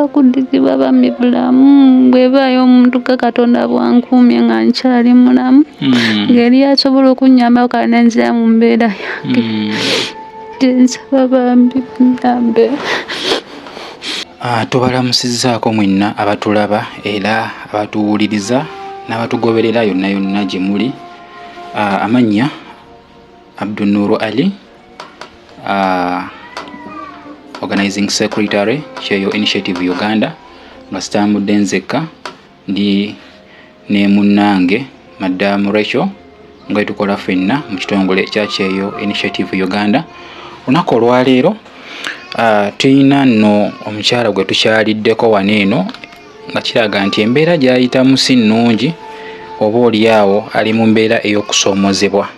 kuddikibwa bambi bulamu bwebaayo omuntu ga Katonda bwankuumye nga nkyali mulamu ngeri asobola okunnyamba kale nenzira mu mbeera yange nsaba bambi muyambe. Tubalamusizzaako mwenna abatulaba era abatuwuliriza n'abatugoberera yonna yonna gye muli. Amannya Abdunnoor Ali, Organizing Secretary Kyeyo Initiative Uganda, nga sitambudde nzekka ndi ne munnange Madamu Rachel nga tukola ffenna mu kitongole ekya Kyeyo Initiative Uganda. Olunaku olwaleero tulina nno omukyala gwe tukyaliddeko wano eno nga kiraga nti embeera gy'ayitamu si nnungi, oba oliawo ali mu mbeera ey'okusoomozebwa.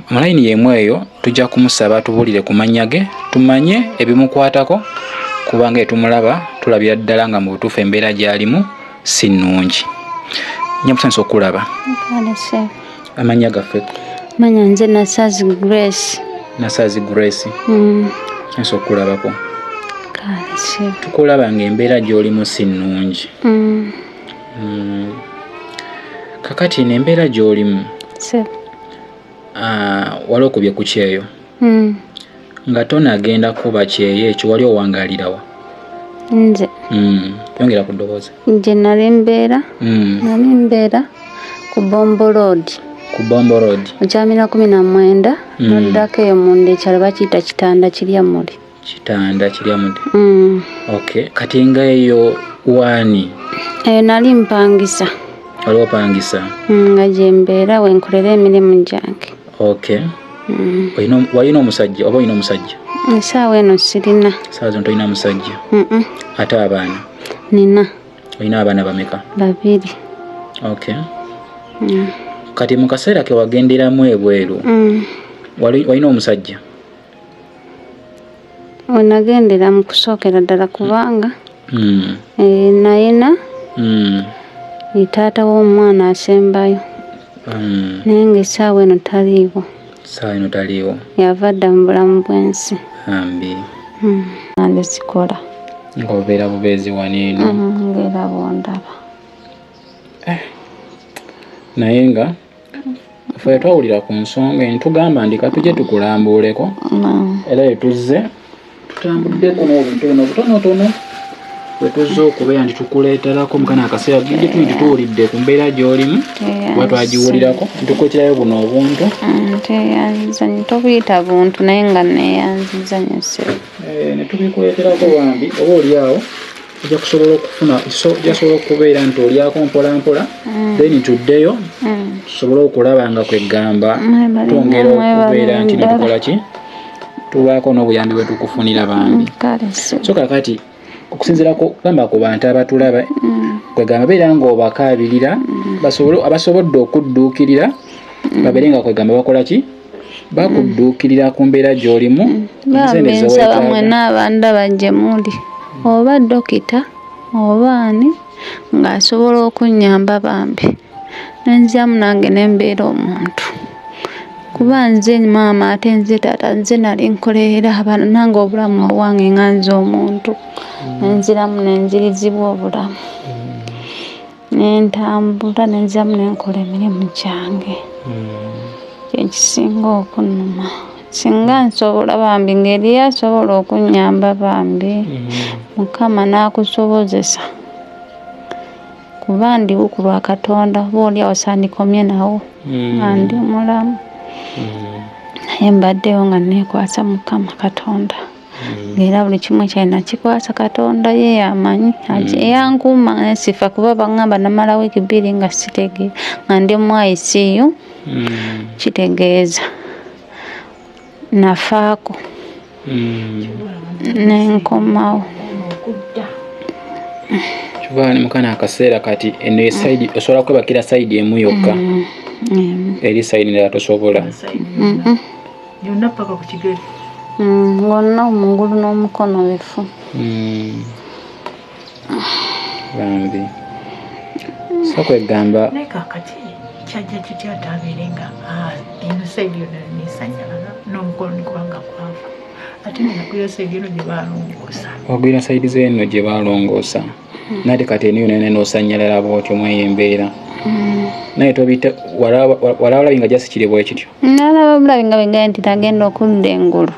Mu layini y'emu eyo tujja kumusaba tubuulire ku mannya ge tumanye ebimukwatako, kubanga etumulaba tulabira ddala nga mu butuufu embeera gy'alimu si nnungi. Nyamusanyusa okulaba. Amannya gaffe? Manya nze Nasazi Grace. Nasazi Grace. Nso okulabako. Kale tukulaba ng'embeera gy'olimu si nnungi. Kakati n'embeera gy'olimu wali okubye ku Kyeyo nga tonagenda kuba Kyeyo ekyo wali owangaalirawa? Nze yongera ku ddoboozi. nje nali mbeera ku Bombo Road. Ku Bombo Road Okyamira 19 noddako eyo munda ekyalo bakiyita Kitanda Kiryamuli. Kitanda Kiryamuli. Okay, kati nga eyo wani? Eyo nali mpangisa. Wali opangisa? Nga gye mbeera wenkolera emirimu gyange. Okay. Walina omusajja oba olina omusajja? Essaawa eno sirina. Essaawa zino tolina musajja? Ate abaana? Nina. Olina abaana bameka? 2. Okay. Kati mu kaseera ke wagenderamu ebweru walina omusajja? Wenagendera mu kusookera ddala kubanga nayina taata w'omwana asembayo naye ng'essaawa eno taliiwo. Essaawa eno taliiwo? Yava dda mu bulamu bw'ensi. Ambi. Nande sikola. Ng'obeera bubeezi wano eno? Ng'era bw'ondaba. Naye nga ffe twawulira ku nsonga entugamba ndika tujje tukulambuuleko era etuzze tutambuddeko n'obuntu buno butonotono bwe tuzze okubeera nti tukuleeterako mukana akaseera gidde tuli tutuwulidde ku mbeera gy'olimu kuba twagiwulirako ntukweterayo buno obuntu. Nteyanziza tobuyita buntu naye nga neeyanziza nyose. Ne tubikuleeterako bambi oba oliawo ojja kusobola okufuna jasobola okubeera nti olyako mpolampola then tuddeyo tusobole okulaba nga kwegamba twongera okubeera nti netukola ki tubaako n'obuyambi bwe tukufunira bambi. So kakati okusinziirako gamba ku bantu abatulaba kwegamba beera ng'obakaabirira abasobodde okudduukirira babeere nga kwegamba bakola ki bakudduukirira ku mbeera gy'olimu. Bambi nsaba mwena abandaba gye muli oba dokita oba ani ng'asobola okunnyamba bambi nenziramu nange nembeera omuntu kuba nze maama ate nze taata nze nali nkolerera abaana nange obulamu bwange nga nze omuntu nenziramu nenzirizibwa obulamu nentambula nenziramu nenkola emirimu gyange kyekisinga okunnuma. Singa nsobola bambi ngeri asobola okunnyamba bambi Mukama n'akusobozesa kuba ndiwo ku lwa Katonda boolyawo sandikomye nawo nga ndi mulamu naye mbaddewo nga neekwasa Mukama Katonda ng'era buli kimu kyalina kikwasa Katonda ye amanyi eyankuuma nesifa kuba baŋŋamba namala wiiki 2 nga sitegeera nga ndi mu ICU kitegeeza nafaako nenkomawo. Kyova ne mukana akaseera kati eno esaidi osobola kwebakira saidi emu yokka eri saidi ndala tosobola? Yonna paka ku kigere ngonna omungulu n'omukono bifu bambi. So kwegamba naye kakati kyajja kitya atabeere nga eno saidi yonna nesanyalaga n'omukono nikubanga kwava ate nagwira saidi eno gye balongoosa. Ogwira saidi z'eno gye balongoosa. Nate kati eniyo nene n'osanyalala bw'otyo mw'eyo embeera. Naye tobita wala olabi nga jasikire bwe kityo. Nalaba bulabi nga bwe nti tagenda okudda engulu.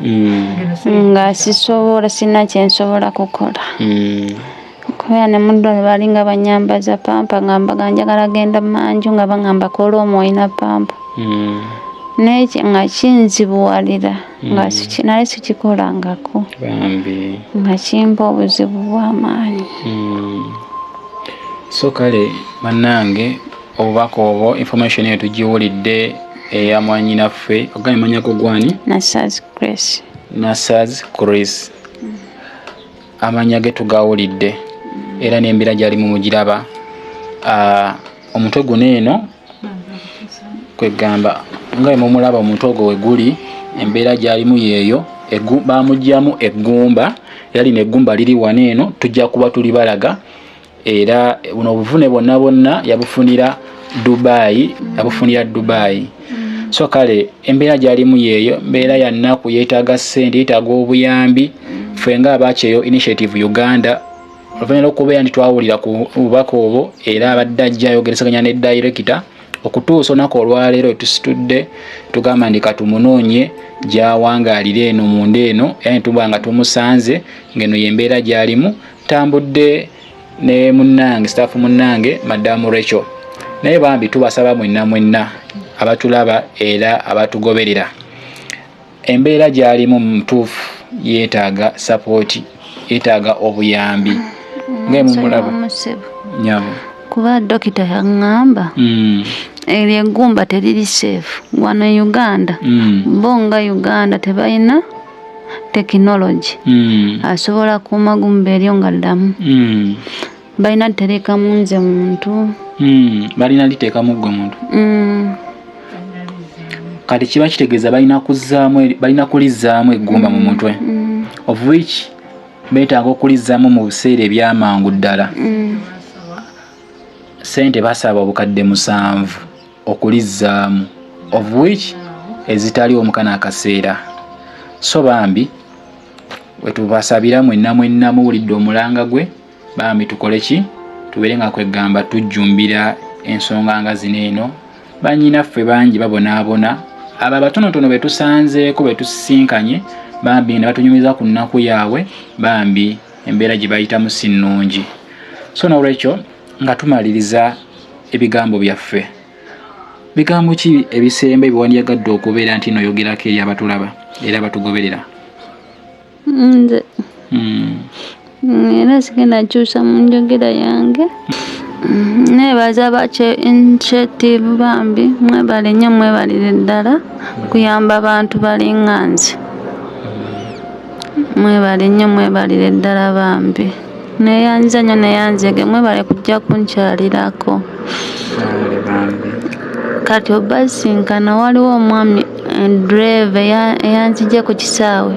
Nga sisobola sina kye nsobola kukola. Kubera ne muddole balinga banyambaza pampa ngamba njagala genda manju nga bangamba kola omwo olina pampa. Naye nga kinzibuwalira nga nale sikikolangako. Bambi. Nga kimpa obuzibu bw'amaanyi. So kale bannange obubaka obwo information eyo tugiwulidde eya mwanyinaffe oganye manyako gwani? Nasaz Grace. Nasaz Grace. Amanya ge tugawulidde era n'embeera gy'alimu mugiraba. Omutwe guno eno kwegamba nga mumulaba omutwe ogwo we guli embeera gy'alimu yeeyo bamugyamu eggumba era lino eggumba liri wano eno tujja kuba tuli balaga era buno obuvune bonna yabufunira Dubai. So kale embeera gy'alimu yeeyo mbeera ya nnaku yeetaaga ssente yeetaaga obuyambi ffe nga abakyeyo Initiative Uganda oluvannyuma lw'okubeera nti twawulira ku bubaka obwo era abadde ajja ayogeresaganya ne director okutuusa olunaku olwaleero tusitudde tugamba ndi katumunoonye gy'awangaalira eno munda eno era ne tuba nga tumusanze ng'eno y'embeera gy'alimu. Tambudde ne munnange staff munnange Madamu Rachel. Naye bambi tubasaba mwenna abatulaba era abatugoberera embeera gy'alimu mu mutuufu yeetaaga support, yeetaaga obuyambi ng'emumulaba nyabo kuba dokita yaŋŋamba eryo eggumba teriri safe wano Uganda. Bo nga Uganda tebalina tekinologi asobola kuuma gumba eryo nga ddamu. Balina liteekamu nze muntu. Balina liteekamu ggwe muntu. Kati kiba kitegeeza balina kulizzaamu eggumba mu mutwe of which beetaaga okulizzaamu mu biseera ebyamangu ddala. Sente basaba obukadde 7 okulizzaamu of which ezitali omukana akaseera. So bambi wetubasabira mwenna muwulidde omulanga gwe bambi tukole ki tubeere nga kwegamba tujjumbira ensonga nga zino eno. Bannyinaffe bangi babonaabona abo abatonotono betusanzeeko betusisinkanye bambi ne batunyumiza ku nnaku yaabwe bambi embeera gye bayitamu si nnungi. So nolwekyo nga tumaliriza ebigambo byaffe, bigambo ki ebisembe biwandiyagadde okubeera nti noyogerako eri abatulaba era abatugoberera? Nze era sigenda kyusa mu njogera yange. Nebaza bakye Initiative bambi mwebale nnyo mwebalire ddala kuyamba abantu balinga nze. Mwebale nnyo mwebalire ddala bambi. Neyanza nnyo neyanzege mwebale kujja kunkyalirako. Kati obasinkana waliwo omwami drive eyanzije ku kisaawe.